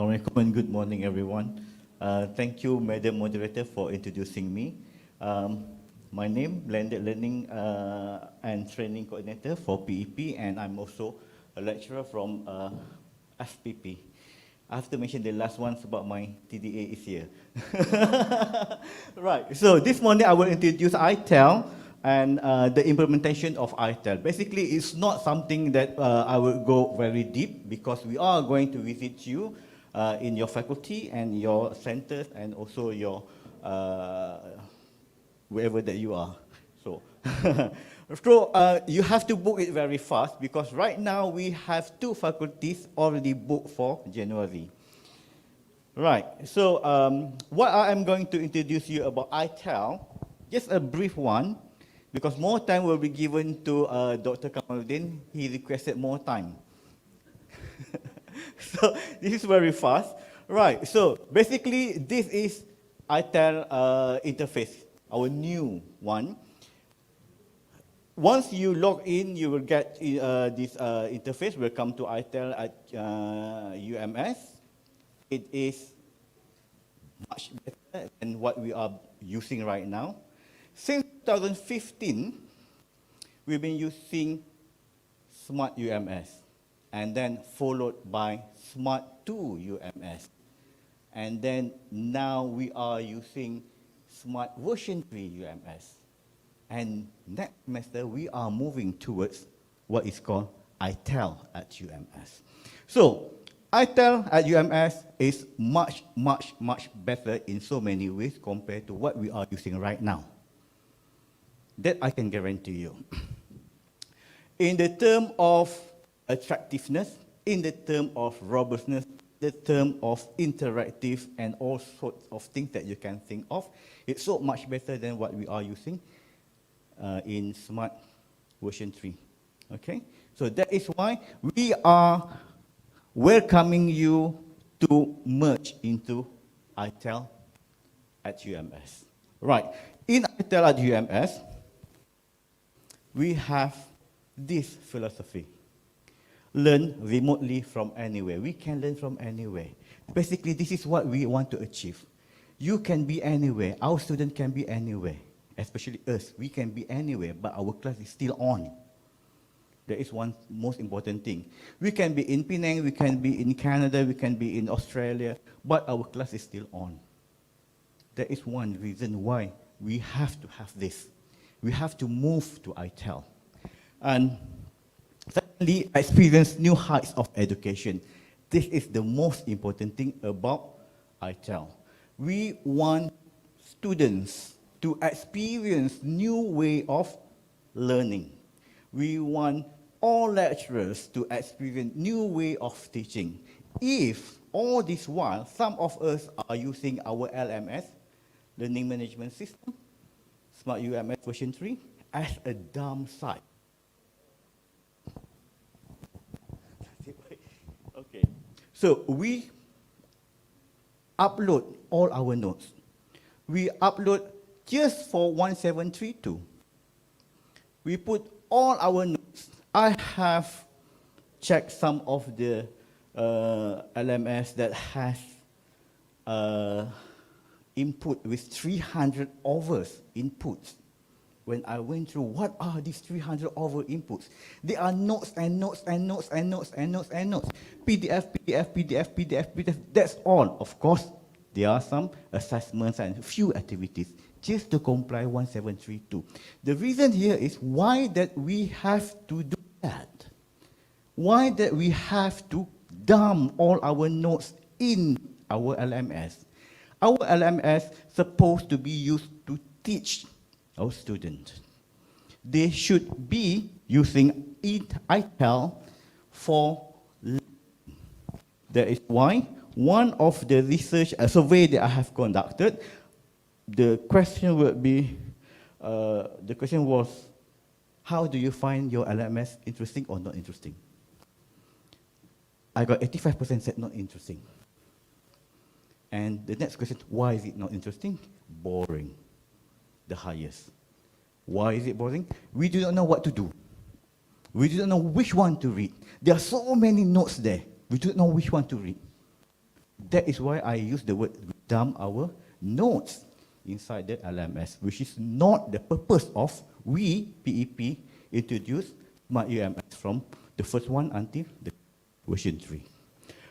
Assalamualaikum and good morning, everyone. Thank you, Madam Moderator, for introducing me. My name, Blended Learning and Training Coordinator for PEP, and I'm also a lecturer from FPP. I have to mention the last one about my TDA is here. Right, so this morning I will introduce ITEL and the implementation of ITEL. Basically, it's not something that I will go very deep because we are going to visit you in your faculty and your centers and also your wherever that you are. So, you have to book it very fast because right now we have 2 faculties already booked for January. Right, so what I am going to introduce you about ITEL, just a brief one, because more time will be given to Dr. Kamaluddin. He requested more time. So this is very fast. Right, so basically this is ITEL interface, our new one. Once you log in, you will get this interface. Welcome to ITEL at UMS. It is much better than what we are using right now. Since 2015, we've been using Smart UMS, and then followed by Smart 2 UMS. And then now we are using Smart version 3 UMS. And next semester, we are moving towards what is called ITEL at UMS. So, ITEL at UMS is much, much, much better in so many ways compared to what we are using right now. That I can guarantee you. In the term of attractiveness, in the term of robustness, the term of interactive and all sorts of things that you can think of, it's so much better than what we are using in Smart version 3. Okay, so that is why we are welcoming you to merge into ITEL at UMS. Right, in ITEL at UMS, we have this philosophy. Learn remotely from anywhere. We can learn from anywhere. Basically, this is what we want to achieve. You can be anywhere. Our student can be anywhere. Especially us. We can be anywhere, but our class is still on. That is one most important thing. We can be in Penang, we can be in Canada, we can be in Australia, but our class is still on. That is one reason why we have to have this. We have to move to ITEL. And secondly, experience new heights of education. This is the most important thing about ITEL. We want students to experience new way of learning. We want all lecturers to experience new way of teaching. If all this while, some of us are using our LMS, Learning Management System, Smart UMS version 3, as a dumb site. Okay, so we upload all our notes. We upload just for 1732. We put all our notes. I have checked some of the LMS that has input with 300 overs inputs. When I went through, what are these 300 over inputs? They are notes and notes and notes and notes and notes and notes. PDF, PDF, PDF, PDF, PDF, that's all. Of course, there are some assessments and a few activities just to comply 1732. The reason here is why that we have to do that. Why that we have to dump all our notes in our LMS. Our LMS supposed to be used to teach our students. They should be using ITEL for learning. That is why one of the research survey that I have conducted, the question would be, the question was, how do you find your LMS interesting or not interesting? I got 85% said not interesting. And the next question, why is it not interesting? Boring, the highest. Why is it boring? We do not know what to do. We do not know which one to read. There are so many notes there. We do not know which one to read. That is why I use the word dump our notes inside the LMS, which is not the purpose of we, PEP, introduce Smart UMS from the first one until the version 3.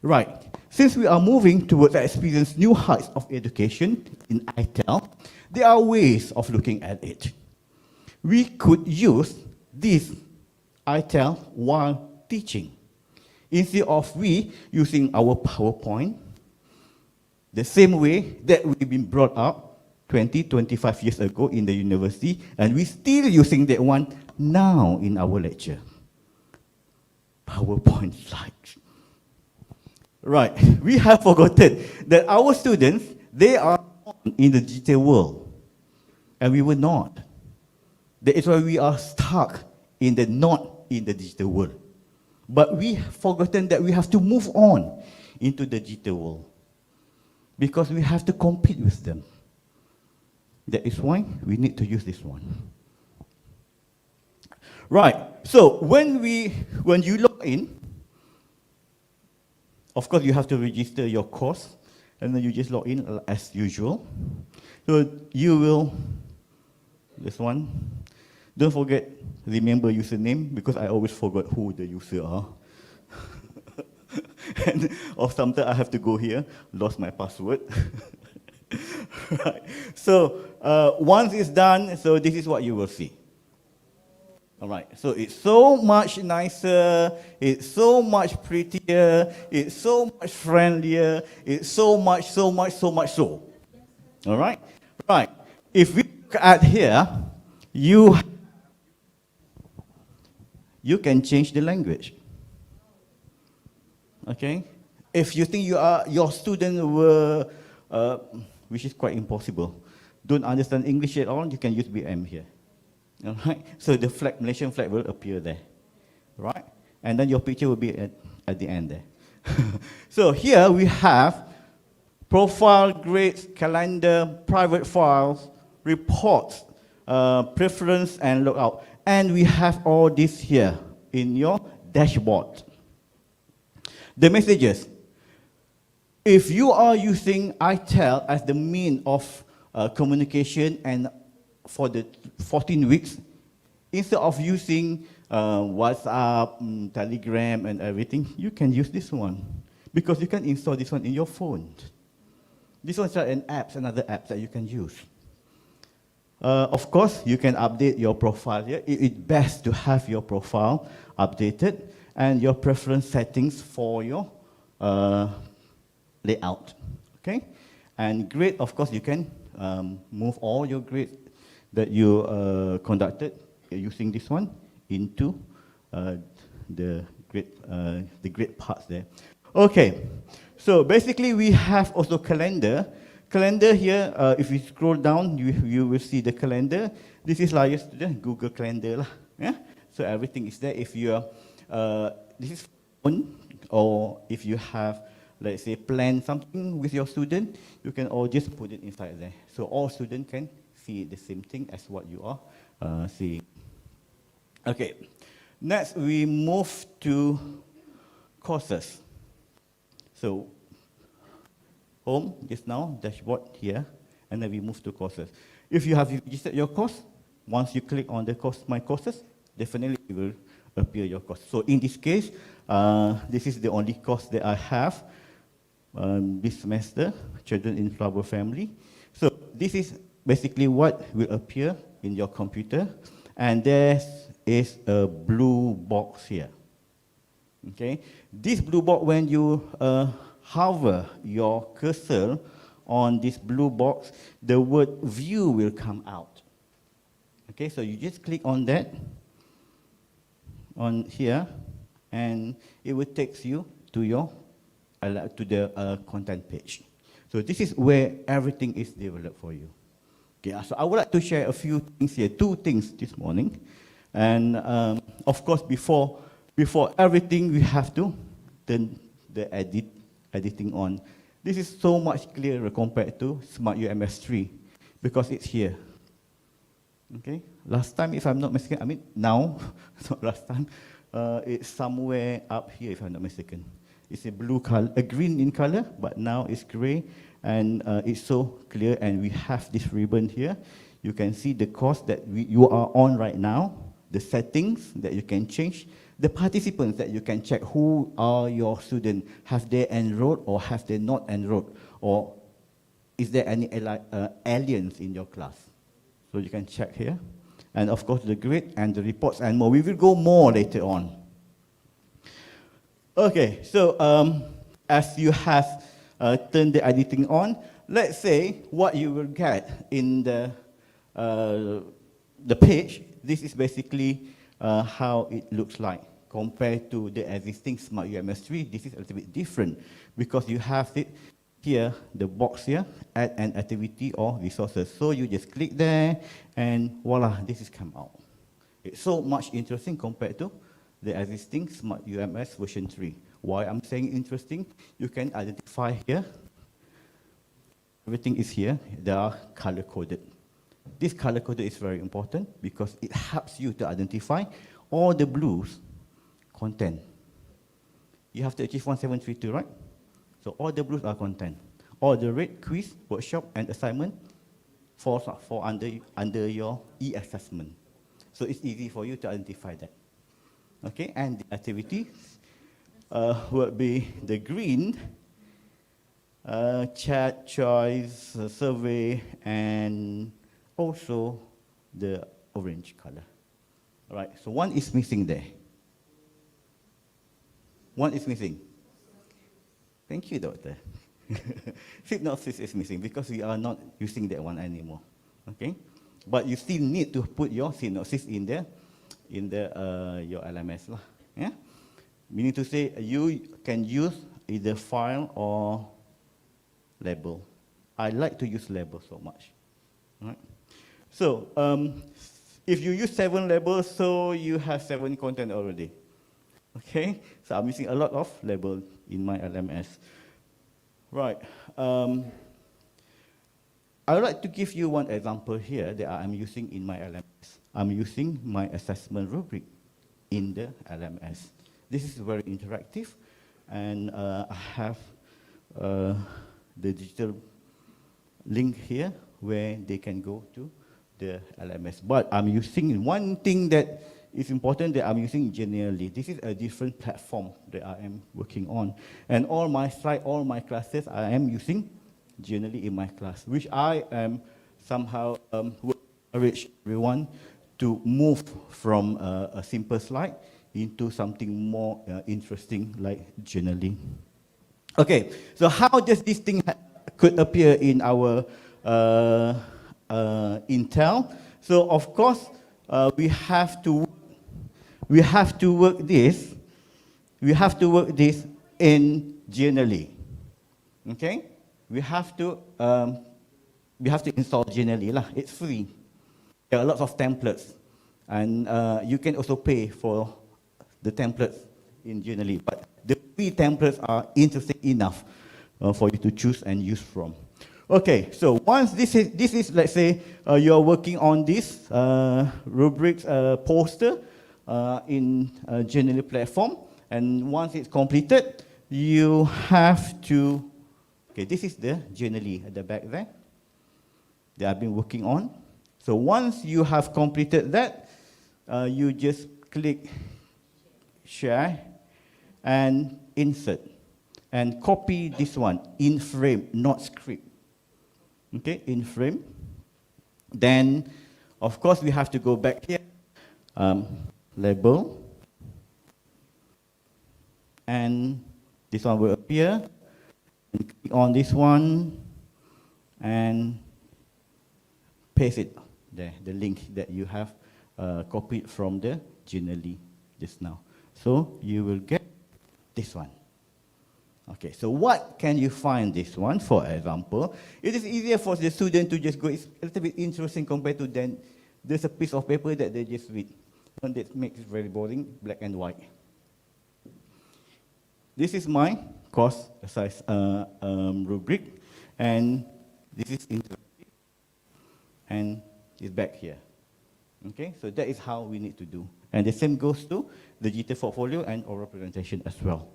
Right, since we are moving towards experience new heights of education in ITEL, there are ways of looking at it. We could use this ITEL while teaching. Instead of we using our PowerPoint, the same way that we've been brought up 20, 25 years ago in the university, and we're still using that one now in our lecture. PowerPoint slides. Right, we have forgotten that our students, they are in the digital world, and we were not. That is why we are stuck in the not in the digital world. But we have forgotten that we have to move on into the digital world, because we have to compete with them. That is why we need to use this one. Right, so when you log in, of course you have to register your course, and then you just log in as usual. So you will, this one, don't forget, remember username, because I always forgot who the user are. And or sometimes I have to go here, lost my password. Right. So once it's done, so this is what you will see. All right, so it's so much nicer, it's so much prettier, it's so much friendlier, it's so much. All right, right. If we look at here, you can change the language. Okay, if you think your student were, which is quite impossible, don't understand English at all, you can use BM here. All right, so the flag, Malaysian flag will appear there, right? And then your picture will be at the end there. So here we have profile, grades, calendar, private files, reports, preference, and logout. And we have all this here in your dashboard. The messages. If you are using ITEL as the mean of communication and for the 14 weeks, instead of using WhatsApp, Telegram, and everything, you can use this one, because you can install this one in your phone. This one's another app that you can use. Of course, you can update your profile here. It's best to have your profile updated and your preference settings for your layout. Okay? And grade, of course, you can move all your grades that you conducted using this one into the grade parts there. Okay, so basically we have also calendar. Calendar here, if you scroll down, you will see the calendar. This is like yesterday, Google Calendar lah. Yeah? So everything is there. If you are, this is phone, or if you have, let's say, plan something with your student, you can all just put it inside there. So all students can see the same thing as what you are seeing. Okay, next we move to courses. So home just now, dashboard here, and then we move to courses. If you have registered your course, once you click on the course, my courses, definitely it will appear your course. So in this case, this is the only course that I have this semester, Children in Flower Family. So this is basically what will appear in your computer, and there is a blue box here. Okay, this blue box, when you hover your cursor on this blue box, the word view will come out. Okay, so you just click on that on here, and it will take you to your the content page. So this is where everything is developed for you. Okay, so I would like to share a few things here, 2 things this morning. And of course, before everything, we have to turn the editing on. This is so much clearer compared to Smart UMS 3, because it's here. Okay, last time, if I'm not mistaken, I mean now, not last time, it's somewhere up here, if I'm not mistaken. It's a blue color, a green in color, but now it's gray, and it's so clear. And we have this ribbon here. You can see the course that you are on right now, the settings that you can change, the participants that you can check who are your students. Have they enrolled or have they not enrolled? Or is there any aliens in your class? So you can check here. And of course the grade and the reports and more. We will go more later on. Okay, so as you have turned the editing on, let's say what you will get in the page. This is basically how it looks like compared to the existing Smart UMS 3. This is a little bit different because you have it here, the box here, add an activity or resources. So you just click there and voila, this is come out. It's so much interesting compared to the existing Smart UMS version 3. Why I'm saying interesting? You can identify here. Everything is here. They are color-coded. This color-coded is very important because it helps you to identify all the blues content. You have to achieve 1732, right? So all the blues are content. All the red, quiz, workshop, and assignment fall under your e-assessment. So it's easy for you to identify that. Okay, and the activity would be the green, chat, choice, survey, and also the orange color. All right, so one is missing there. One is missing. Thank you, doctor. Synopsis is missing because we are not using that one anymore. Okay, but you still need to put your synopsis in there, your LMS lah. Yeah, meaning to say you can use either file or label. I like to use label so much. All right. So if you use 7 labels, so you have 7 content already. Okay, so I'm using a lot of label in my LMS. Right. I would like to give you one example here that I'm using in my LMS. I'm using my assessment rubric in the LMS. This is very interactive, and I have the digital link here where they can go to the LMS. But I'm using one thing that is important that I'm using generally. This is a different platform that I am working on. And all my slides, all my classes, I am using generally in my class, which I am somehow encourage everyone to move from a simple slide into something more interesting like journaling. Okay, so how does this thing could appear in our ITEL? So of course, we have to work this in Genially. Okay, we have to install Genially lah. It's free. There are lots of templates, and you can also pay for the templates in Genially. But the free templates are interesting enough for you to choose and use from. Okay, so once this is let's say you are working on this rubrics poster in Genially platform, and once it's completed, you have to. Okay, this is the Genially at the back there that I've been working on. So once you have completed that, you just click share and insert and copy this one in frame, not script. Okay, in frame. Then, of course, we have to go back here, label, and this one will appear. And click on this one and paste it there, the link that you have copied from the Genially just now. So you will get this one. Okay, so what can you find this one? For example, it is easier for the student to just go, it's a little bit interesting compared to then there's a piece of paper that they just read. And that makes it very boring, black and white. This is my course size rubric, and this is interactive, and it's back here. Okay, so that is how we need to do. And the same goes to the digital portfolio and oral presentation as well.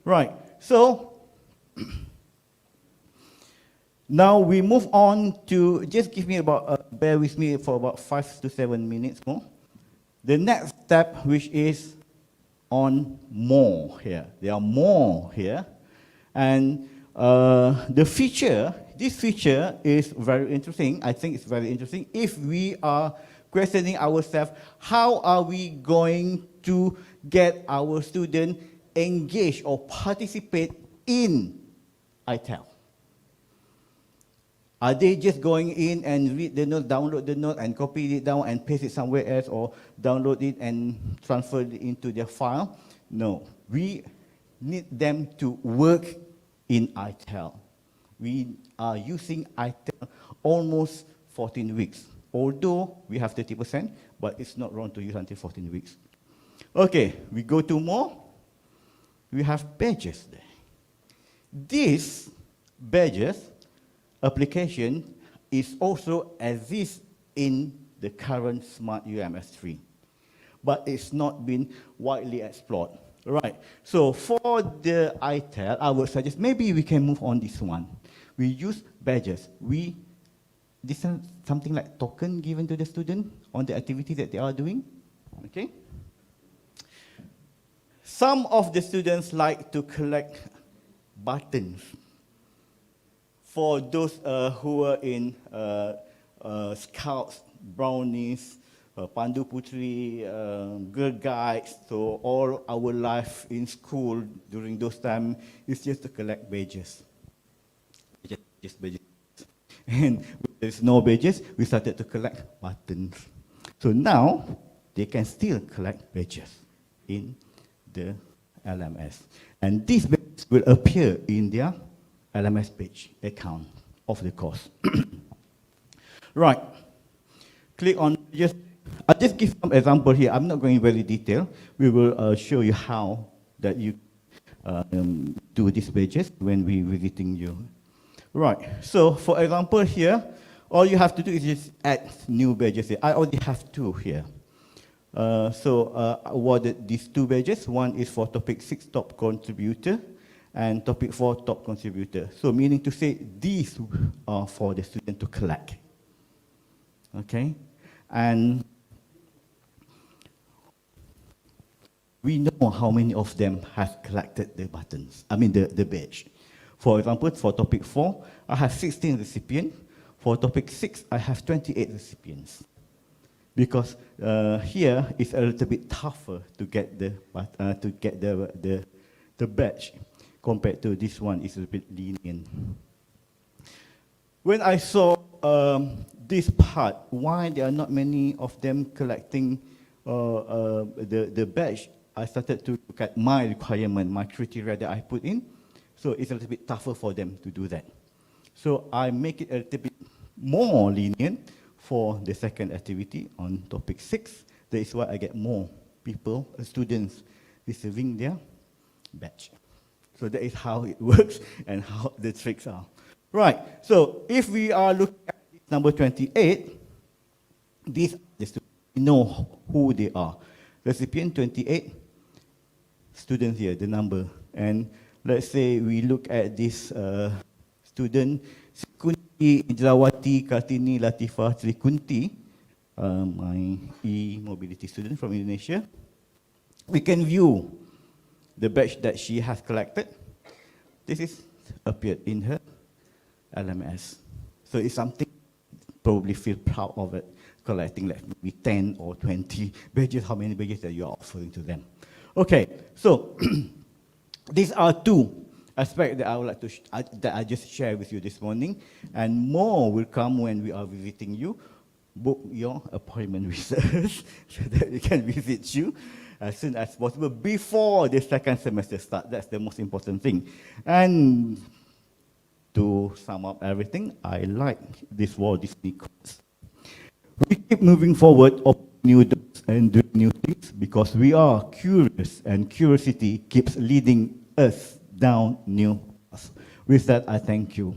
Right, so now we move on to, just give me about, bear with me for about 5 to 7 minutes more. The next step, which is on more here. There are more here. And this feature is very interesting. I think it's very interesting. If we are questioning ourselves, how are we going to get our students engaged or participate in ITEL? Are they just going in and read the note, download the note, and copy it down and paste it somewhere else, or download it and transfer it into their file? No. We need them to work in ITEL. We are using ITEL almost 14 weeks. Although we have 30%, but it's not wrong to use until 14 weeks. Okay, we go to more. We have badges there. This badges application is also exists in the current Smart UMS 3, but it's not been widely explored. Right, so for the ITEL, I would suggest maybe we can move on this one. We use badges. This is something like token given to the student on the activity that they are doing. Okay. Some of the students like to collect buttons. For those who are in Scouts, Brownies, Pandu Putri, Girl Guides, so all our life in school during those times is just to collect badges. Just badges. And when there's no badges, we started to collect buttons. So now, they can still collect badges in the LMS. And these badges will appear in their LMS page account of the course. Right. Click on badges. I'll just give some example here. I'm not going very detailed. We will show you how that you do these badges when we're visiting you. Right, so for example here, all you have to do is just add new badges here. I already have 2 here. I awarded these 2 badges. One is for topic 6 top contributor and topic 4 top contributor. So meaning to say these are for the student to collect. Okay, and we know how many of them have collected the buttons, the badge. For example, for topic 4, I have 16 recipients. For topic 6, I have 28 recipients. Because here it's a little bit tougher to get the badge compared to this one. It's a bit lenient. When I saw this part, why there are not many of them collecting the badge, I started to look at my requirement, my criteria that I put in. So it's a little bit tougher for them to do that. So I make it a little bit more lenient for the second activity on topic 6. That is why I get more people, students, receiving their badge. So that is how it works and how the tricks are. Right, so if we are looking at number 28, these are the students, we know who they are. Recipient 28, students here, the number. And let's say we look at this student, Kunti Indrawati Kartini Latifah Sri Kunti, my e-mobility student from Indonesia. We can view the badge that she has collected. This is appeared in her LMS. So it's something probably feel proud of it, collecting like maybe 10 or 20 badges, how many badges that you are offering to them. Okay, so these are 2 aspects that I would like to that I just shared with you this morning, and more will come when we are visiting you. Book your appointment with us so that we can visit you as soon as possible before the second semester starts. That's the most important thing. And to sum up everything, I like this Walt Disney course. We keep moving forward, opening new doors and doing new things because we are curious, and curiosity keeps leading us down new paths. With that, I thank you.